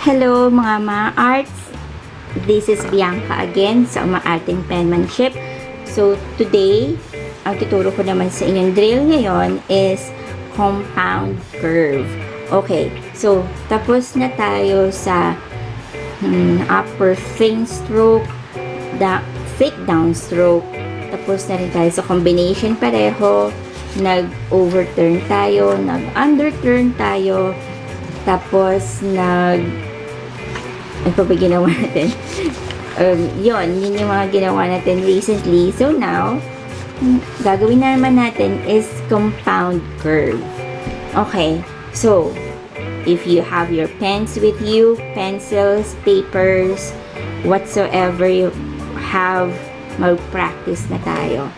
Hello mga ma-arts! This is Bianca again sa Umaarteng Penmanship. So today, ang tuturo ko naman sa inyong drill ngayon is compound curve. Okay, so tapos na tayo sa upper thin stroke, thick down stroke. Tapos na rin tayo sa combination pareho. Nag-overturn tayo, nag-underturn tayo. Tapos ano pa ba ginawa natin? Yun yung mga ginawa natin recently. So now, gagawin na naman natin is compound curve. Okay, so if you have your pens with you, pencils, papers, whatsoever you have, mag-practice na tayo.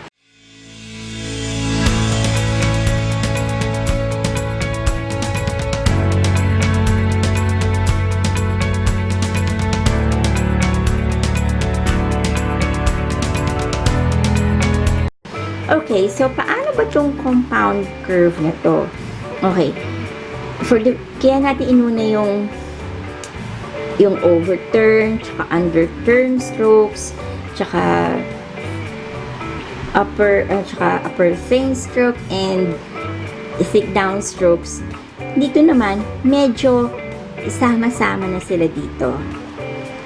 Okay, so paano ba itong compound curve na to? Okay, kaya natin inuna yung overturn, tsaka underturn strokes, tsaka upper thin stroke, and thick down strokes. Dito naman, medyo sama-sama na sila dito.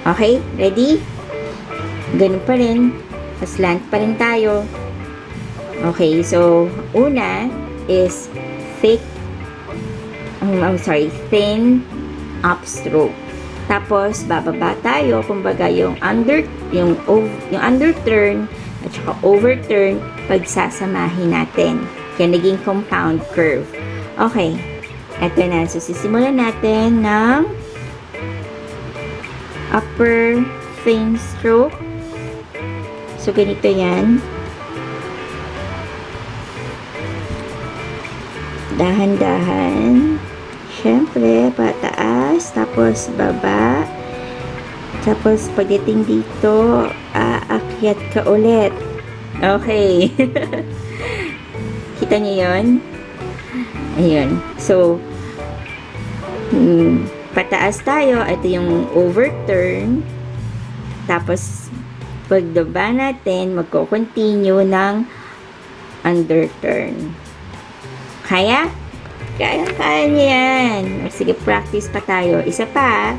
Okay, ready? Ganun pa rin, slant pa rin tayo. Okay, so una is thin upstroke. Tapos bababa tayo, kumbaga yung underturn at saka overturn, pagsasamahin natin. Kaya naging compound curve. Okay, eto na. So sisimulan natin ng upper thin stroke. So ganito yan. Dahan-dahan. Siyempre, pataas. Tapos, baba. Tapos, pagdating dito, aakyat ka ulit. Okay. Kita niyo yun? Ayun. So, pataas tayo. Ito yung overturn. Tapos, pagdaba natin, magko-continue ng underturn. Kaya? Kaya niya yan. O, sige, practice pa tayo. Isa pa.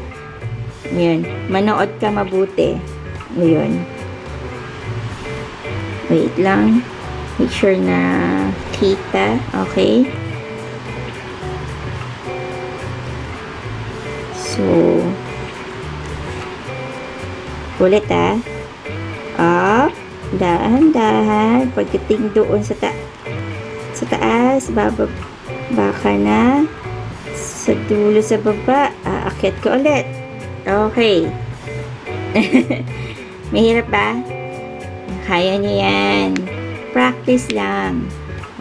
Ayan. Manood ka mabuti. Ayan. Wait lang. Make sure na kita. Okay. So, ulit up. Dahan-dahan. Pagdating doon sa taas, bababa ka na. Sa dulo sa baba, aakyat ka ulit. Okay. Mahirap ba? Kaya niyo yan. Practice lang.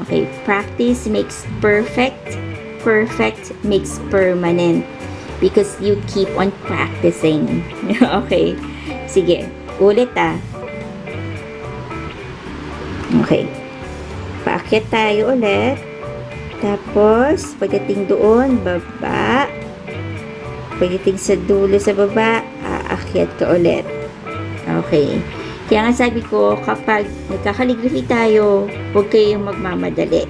Okay, practice makes perfect. Perfect makes permanent. Because you keep on practicing. Okay. Sige, ulit Okay. Paakyat tayo ulit. Tapos, pagdating doon, baba. Pagdating sa dulo sa baba, aakyat ka ulit. Okay. Kaya nga sabi ko, kapag nagka-calligraphy tayo, huwag kayong magmamadali.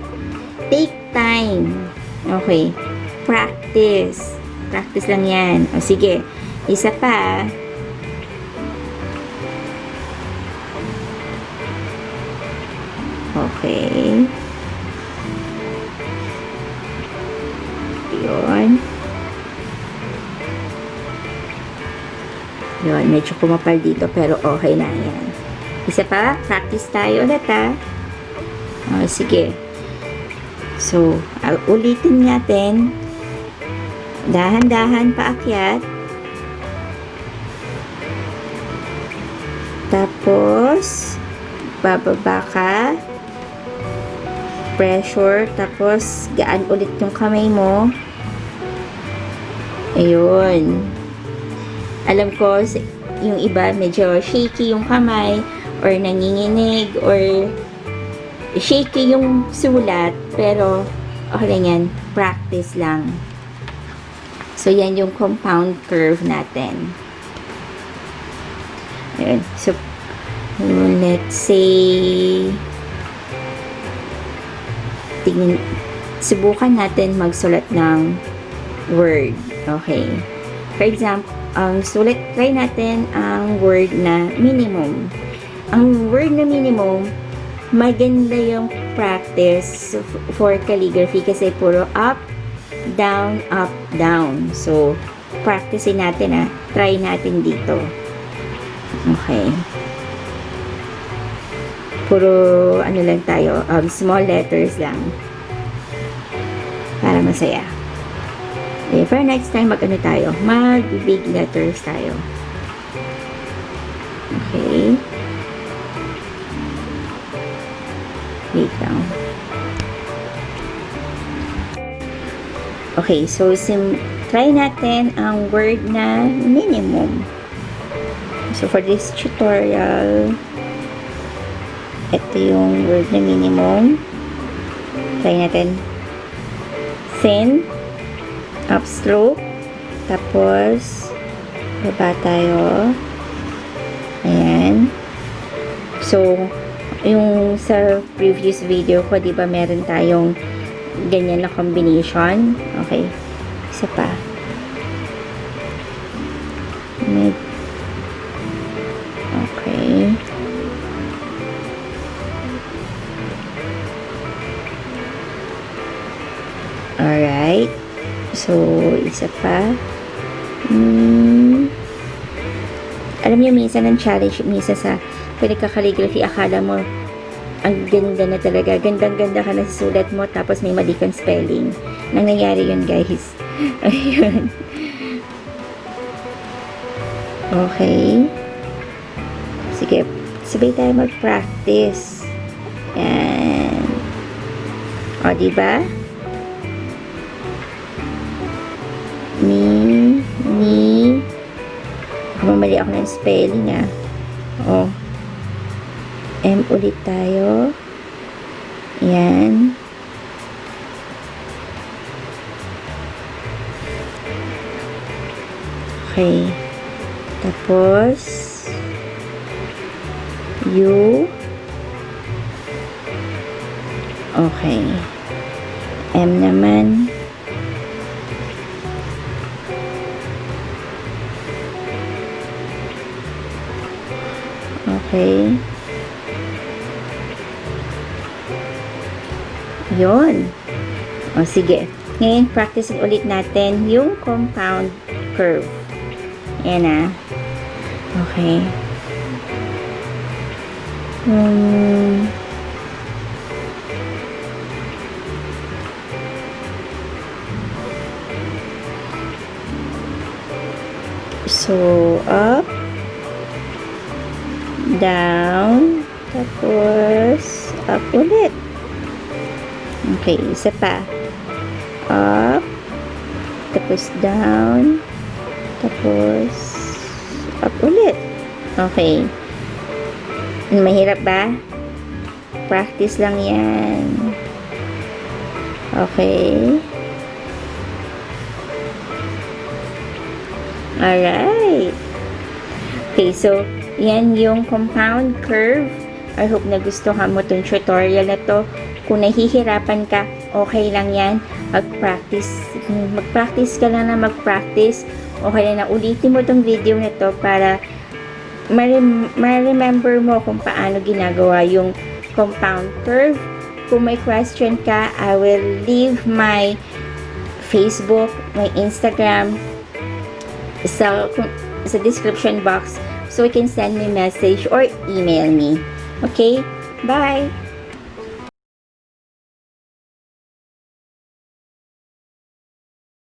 Take time. Okay. Practice. Practice lang yan. O sige. Isa pa. Okay. Yun, medyo kumapal dito pero okay na yan. Isa pa, practice tayo ulit O, sige. So, ulitin natin. Dahan-dahan paakyat. Tapos, bababa ka. Pressure, tapos gaan ulit yung kamay mo. Ayun. Alam ko, yung iba medyo shaky yung kamay or nanginginig or shaky yung sulat, pero okay lang yan. Practice lang. So, yan yung compound curve natin. Ayan. So, let's say, subukan natin magsulat ng word. Okay. For example, try natin ang word na minimum. Ang word na minimum, maganda yung practice for calligraphy kasi puro up, down, up, down. So, practicein natin try natin dito. Okay. Puro, ano lang tayo, small letters lang. Para masaya. Okay, for next time, mag-ano tayo? Mag-big letters tayo. Okay. Wait lang. Okay, so try natin ang word na minimum. So, for this tutorial, ito yung word na minimum. Try natin. Thin, upstroke, tapos, baba tayo. Ayan. So, yung sa previous video ko, di ba meron tayong ganyan na combination. Okay. Isa pa. Okay. Alright. So, isa pa. Alam niyo, minsan ang challenge, minsan sa pinagka-calligraphy, akala mo, ang ganda na talaga. Gandang-ganda ka na sa sulat mo, tapos may mali kang spelling. Nangyayari yun, guys. Ayun. Okay. Sige, sabay tayo mag-practice. Yan. O, diba? Mamali ako ng spelling O. M ulit tayo. Yan. Okay. Tapos, U. Okay. M naman. Okay. Yun. O, sige. Ngayon, practice ulit natin yung compound curve. Ayan Okay. So, up, down, tapos up ulit. Okay, isa pa. Up, tapos down, tapos up ulit. Okay. Mahirap ba? Practice lang yan. Okay. Alright. Okay, so, yan yung compound curve. I hope na gustuhan mo itong tutorial na to. Kung nahihirapan ka, okay lang yan. Mag-practice ka lang na mag-practice. Okay lang na ulitin mo itong video na to para ma-remember mo kung paano ginagawa yung compound curve. Kung may question ka, I will leave my Facebook, my Instagram sa description box so you can send me message or email me. Okay? Bye!